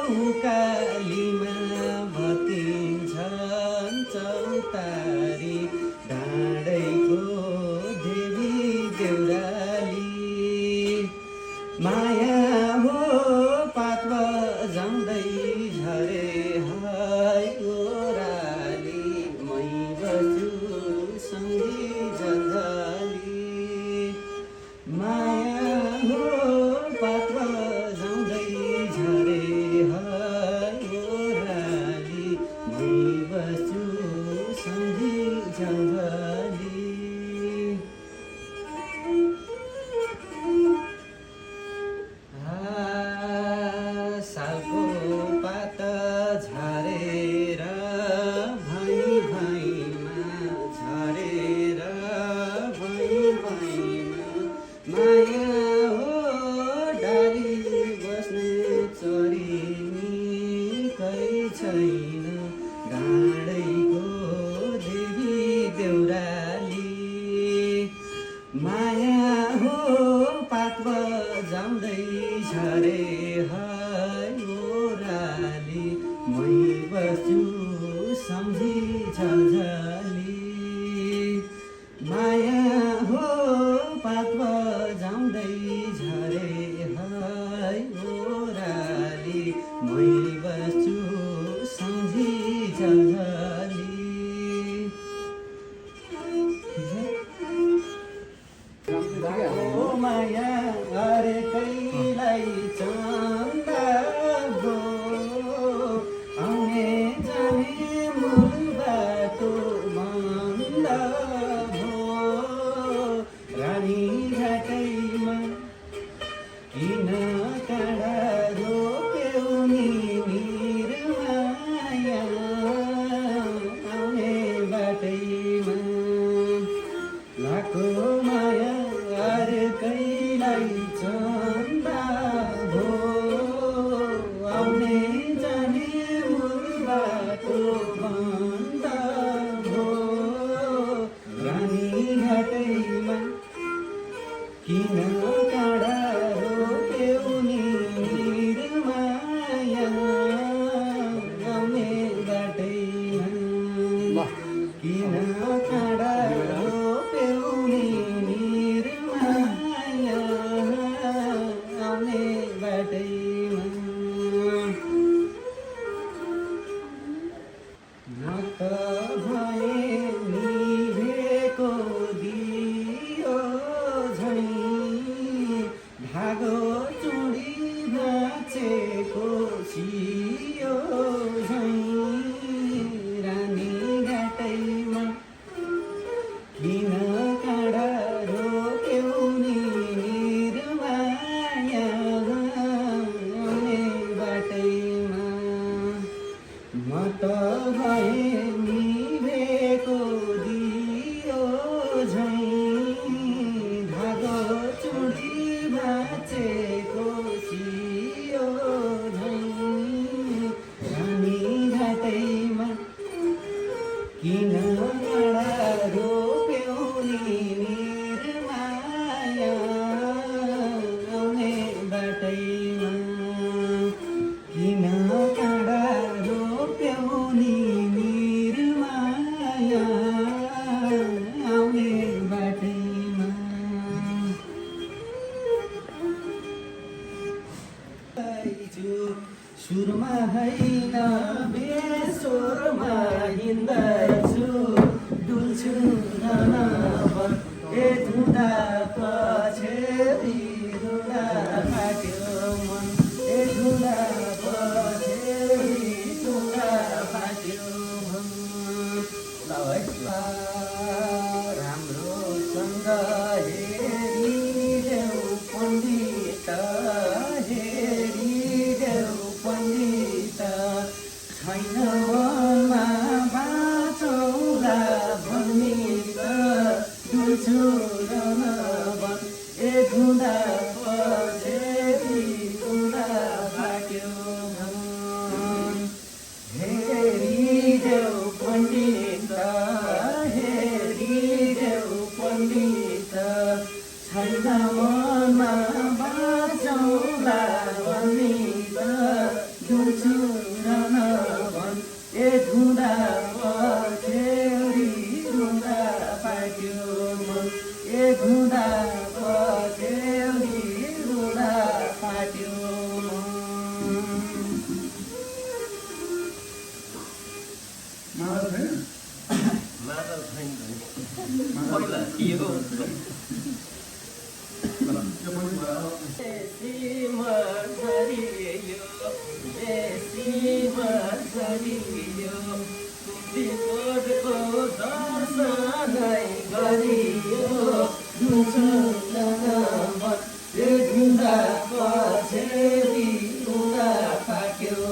उकालीमा भतिन्छन् चौतारी डाँडैको देवी देउराली माया हो पात बजाउँदै झरे हाय ओराली मै बस्छु सँगै जन्जाली माया हो पात बजाउँदै झरे हाय ओराली मै बस्छु सँगै जन्जाली सालको पात झरेर भैँ भैँमा झरेर भैँ भैँमा माया हो डाली बस्ने चरी निकै छैन डाँडैको देवी देउराली माया हो पात बजाउँदै झरे हाय ओराली मै बस्छु सम्झी झल्झली माया हो पात बजाउँदै झरे हाय ओराली मै बस्छु सम्झी झल्झली ओ माया अर्कैलाई चन्दा भो आउने जाने मूल बाटो मन्द भो रानी घाटैमा किन काँडा रोप्यौ नि निर्माया आउने बाटैमा लाको माया अर्कैलाई चन्दा भो आउने जाने मूल बाटो बन्द भो रानी घाटैमा किन काँडा रोप्यौ नि निर्माया आउने बाटैमा किन काँडा रोप्यौ नि निर्माया आउने बाटैमा म त भएँ निभेको दियो झैँ धागो चुडी भाँचेको छियो झैँ रानी घाटैमा किन काँडा रोप्यौ नि निर्माया आउने बाटैमा म त भएँ निभेको दियो झैँ धागो चुडी भाँचेको छियो झैँ रानी घाटैमा किन काँडा रोप्यौ नि निर्माया आउने बाटैमा किन काँडा रोप्यौ नि निर्माया आउने बाटैमा सुरमा होइन बेसोरमा हिँड्दैछु डुल्छु नभर ए धुँदा पछेरी धुँदा फाट्यो मन ए धुँदा पछेरी धुँदा फाट्यो मन ल है राम्रोसँग हेरिदेऊ पण्डित हेरिदेऊ पण्डित छैन मनमा बाँचौला भन्ने त डुल्छु नभन ए धुँदा पछेरी धुँदा फाट्यो मन हेरिदेऊ पण्डित हेरिदेऊ पण्डित छैन मनमा बाँचौला भन्ने त डुल्छु यो बेसीमा झरियो विकोटको दर्शनै गरियो ढुङ्गा पछेरी ढुङ्गा पाक्यो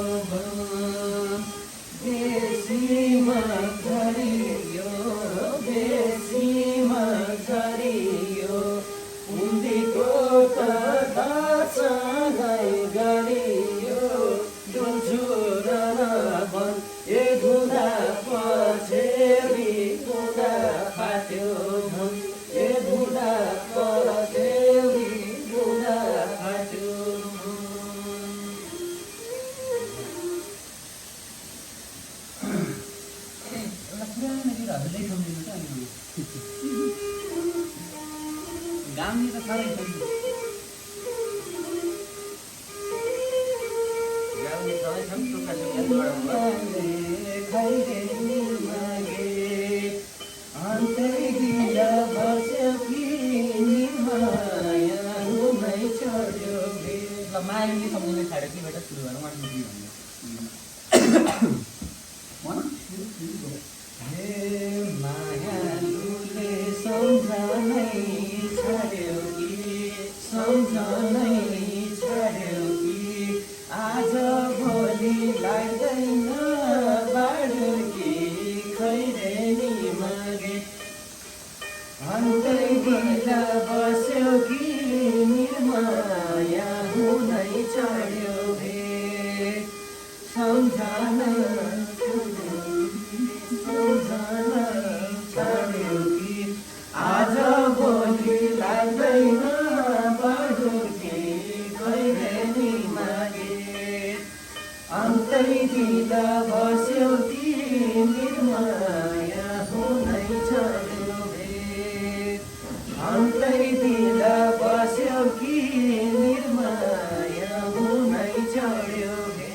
बेसीमा झरियो उन्दीको त दर्शनै गरियो डुलझुरमा बन ए ढुङ्गा पछेरी ढुङ्गा पाक्यो ए ढुङ्गा पछेरी ढुङ्गा पाक्यो गाउने त साह्रै छ गाउने सबै छन् सुक्खा मायाले सम्झिने छाड्यो कि बेटा सुरु गरेर हे मायालुले सम्झनै छाड्यो कि आज भोलि लाग्दैन बाडो कि खैरेनी मागे अन्तै बिदा बस्यो कि निर्माया हुनै चढ्यो भे सम्झना छाड्यो कि आज भोलि लाग्दैन बाडो कि खैरेनी मागे अन्तै दिदा बस्यो कि निर्माया हुनै चढ्यो भे अन्तै दिदा बस्यो कि निर्माया हुनै चढ्यो भे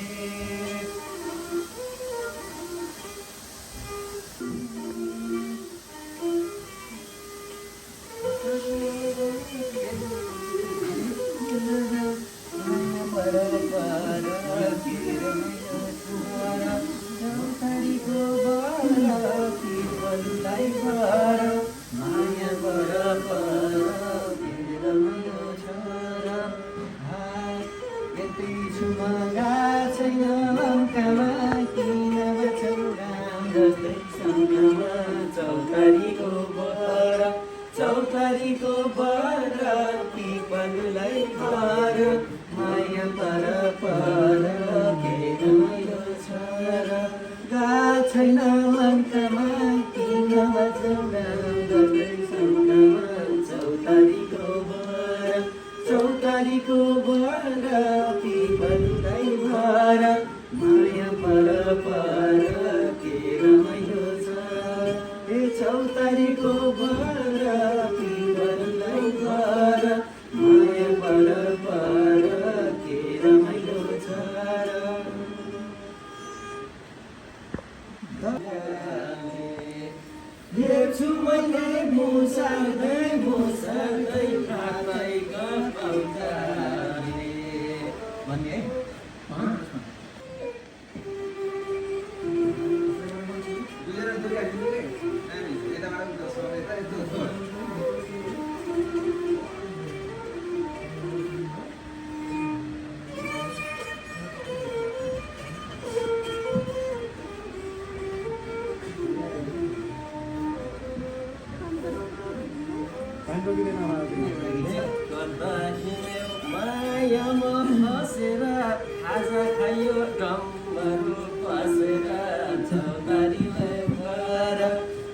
चौतारीको बराती पललाई घर माया पर के रमाइलो छ र गा छैन मनमा किन बजाउन गर्दै सम्झना चौतारीको बराती पललाई घर माया पर के रमाइलो छ ए चौतारीको बराती पललाई घर माया पर के रमाइलो छ हेर्छु मैले मुसार्दै रातै गफाउँदै भन्ने मायामा फसेर खाजा खायो डम्बरू फसेर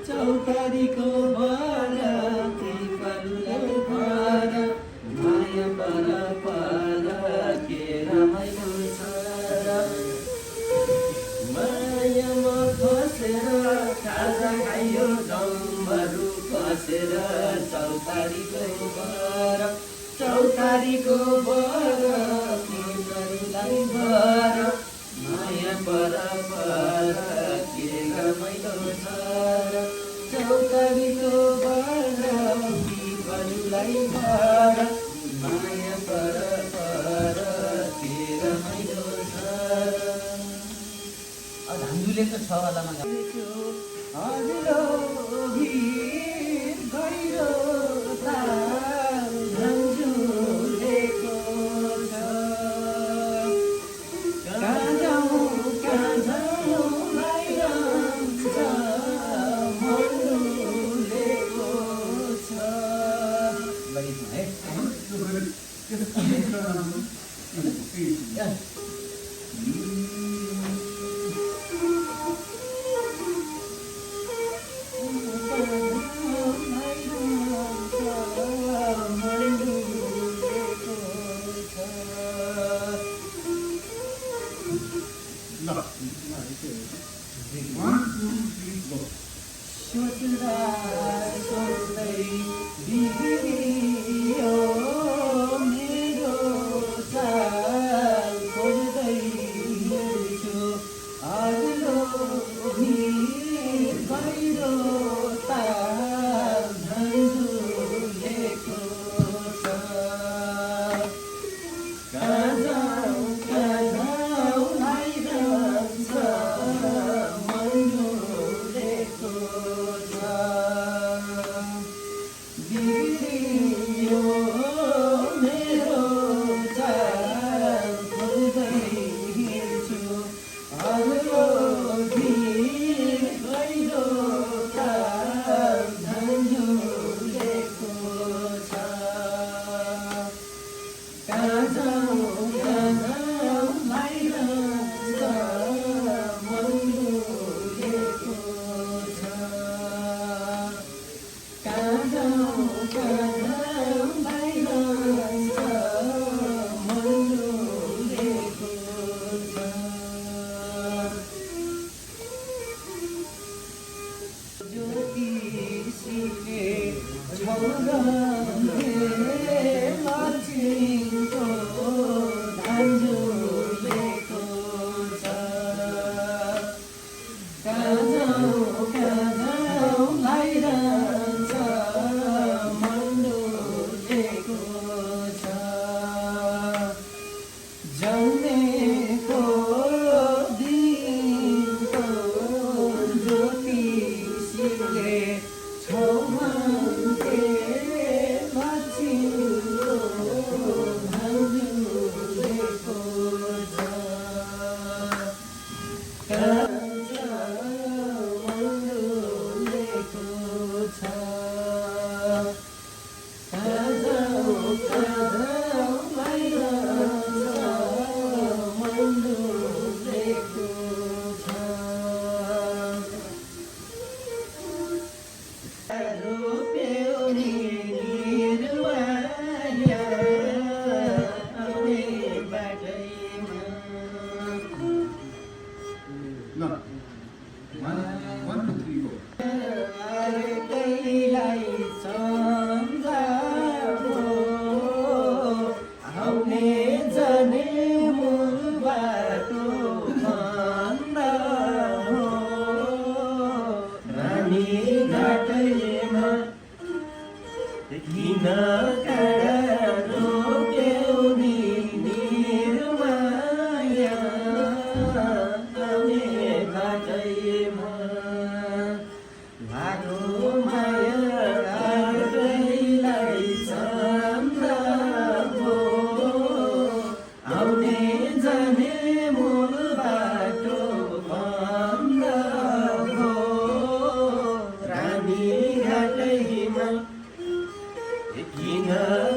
चौतारीको बराती पललाई घर माया पर के रमाइलो छ मायामा फसेर खाजा खायो डम्बरू फसेर चौतारीको बराती पललाई घर माया पर के रमाइलो छ चौतारीको बराती धान्जुले त छ वालामा अग्लो भिर गहिरो ताल झन्झुलेको छ। कहाँ जाउँ भइरहन्छ मन डुलेको छ। सोच्दा सोच्दै बिग्रियो मेरो चाल खोज्दै हिँड्छु अग्लो भिर गहिरो ताल झन्झुलेको छ। कहाँ जाउँ भइरहन्छ मन डुलेको छ। बिग्रियो मेरो चाल खोज्दै हिँड्छु अग्लो भिर गहिरो ताल झन्झुलेको छ। कहाँ जाउँ भइरहन्छ मन डुलेको छ। कहाँ जाउँ भइरहन्छ मन डुलेको छ। ज्योतिषीले लक्ष्मीको धान्जुलेको छ। कहाँ जाउँ भइरहन्छ मन डुलेको छ। जन्मेको दिनको ज्योतिषीले छौमान्ते लक्ष्मीको धान्जुलेको छ। कहाँ जाउँ मन डुलेको छ। कहाँ जाउँ भइरहन्छ मन डुलेको छ। रोप्यो निर्वाया आउने बाटैमा। अर्कैलाई सम्झाको आउने जाने मूल बाटो भन्दा हो। रानी घाटैमा किन काँडा रोप्यौ नि निर्माया आउने बाटैमा। लागो माया अर्कैलाई सम्झाको आउने जाने मूल बाटो भन्दा हो। रानी घाटैमा किन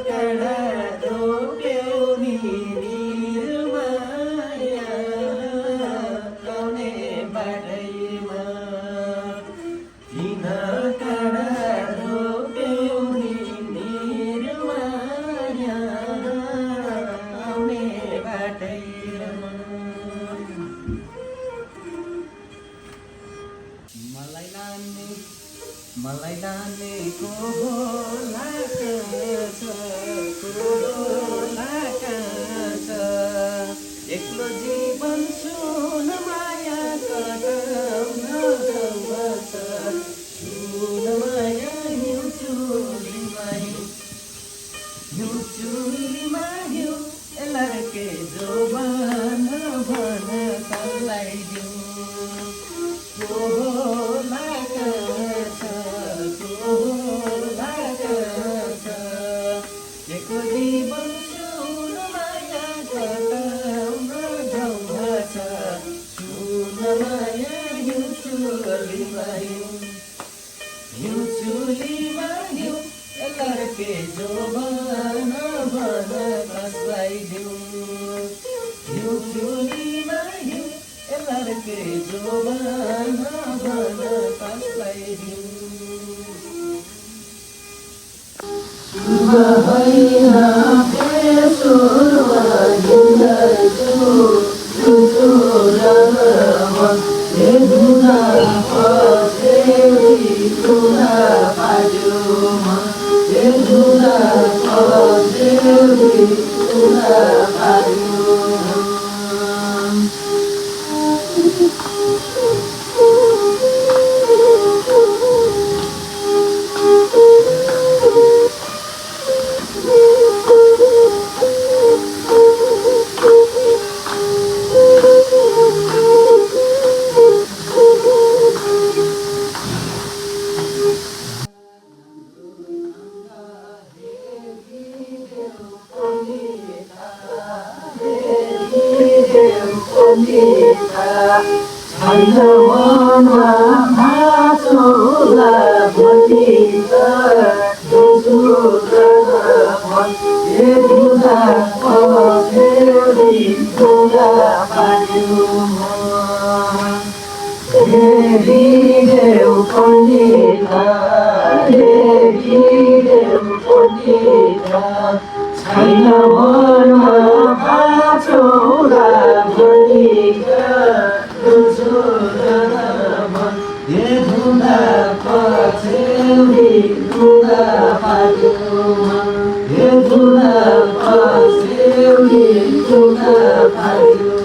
काँडा रोप्यौ नि निर्माया आउने बाटैमा। किन काँडा रोप्यौ नि निर्माया आउने बाटैमा। मलाई लानेको होला कहाँ छ। एक्लो जीवन सुन माया कटाउन जाउँछ। सुन माया हिउँ चुलीमा हिउँ लर्के जो भन कसलाई दिउँ। कोलाई कहाँ छ कोलाई कहाँ छ एक्लो जीवन सुन माया कटाउन ठाउँमा छ सुन माया हिउँचुलीमा हिउँचुलीमा हिउँ लड्के जो भन भन कसलाई दिउँ हिउँचुलीमा हिउँ लड्के जो भन भन कसलाई दिउँ छैन मनमा भाँचोला भनिन्छ दोस्रो मन ए धुला पछेउरी धुला पार्यो हेरिदेऊ पण्डिता हेरिदेऊ पण्डिता छैन मनमा भाँचोला भनिन्छ ये धुला पछेउरी धुला पार्यो ये धुला पछेउरी धुला पार्यो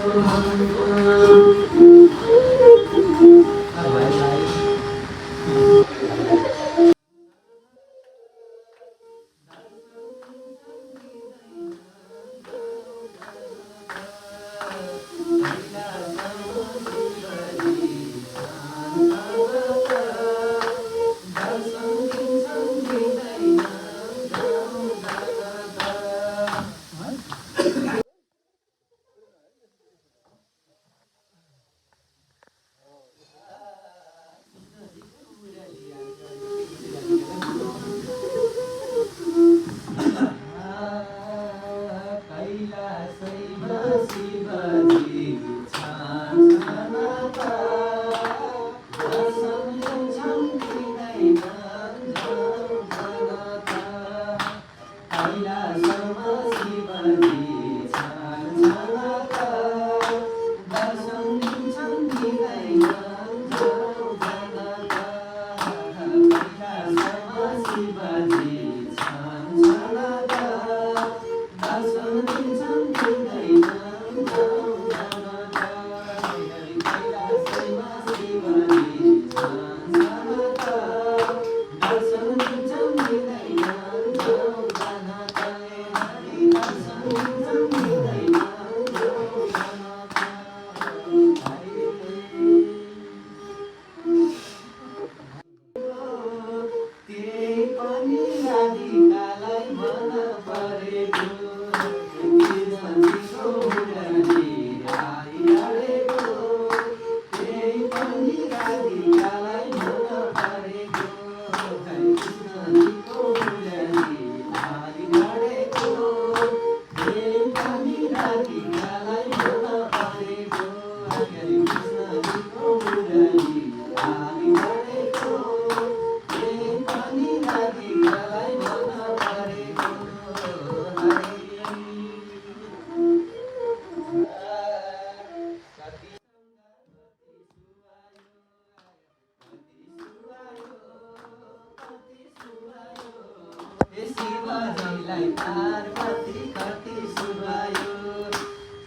शिवजीलाई पार्वती कति सुहायो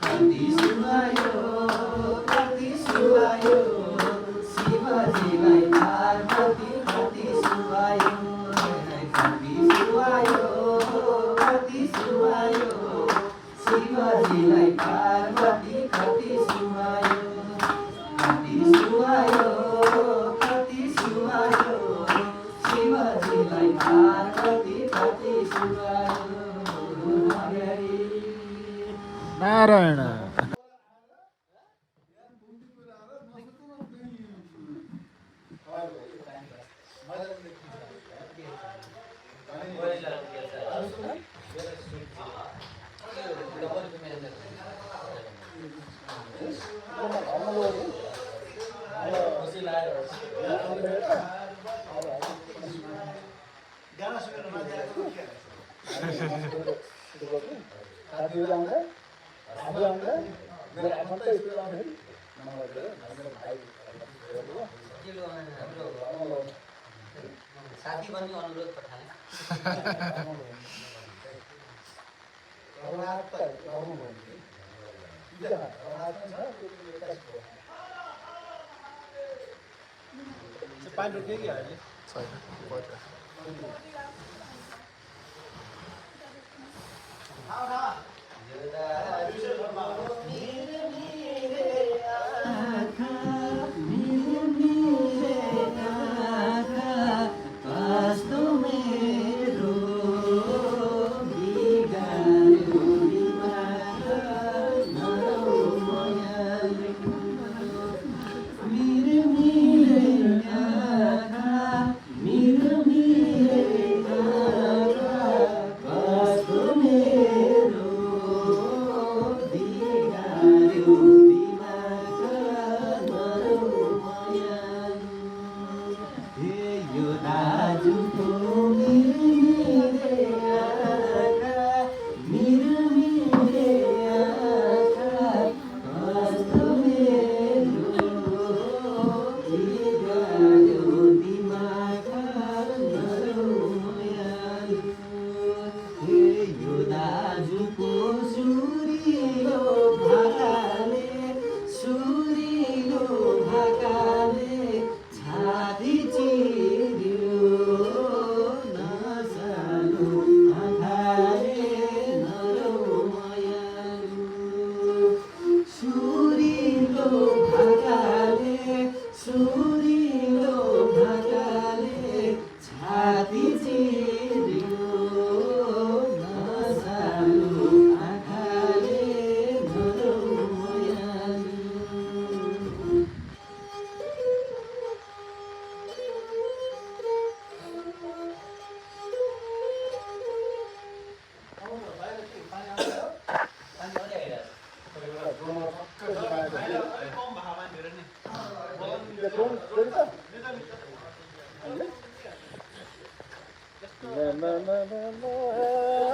कति सुहायो शिवजीलाई पार्वती कति सुहायो कति सुहायो शिवजीलाई पार्वती कति सुहायो नारायण साथी बन्ने अनुरोध पठाएँ पानी रुक्यो कि अहिले na na na na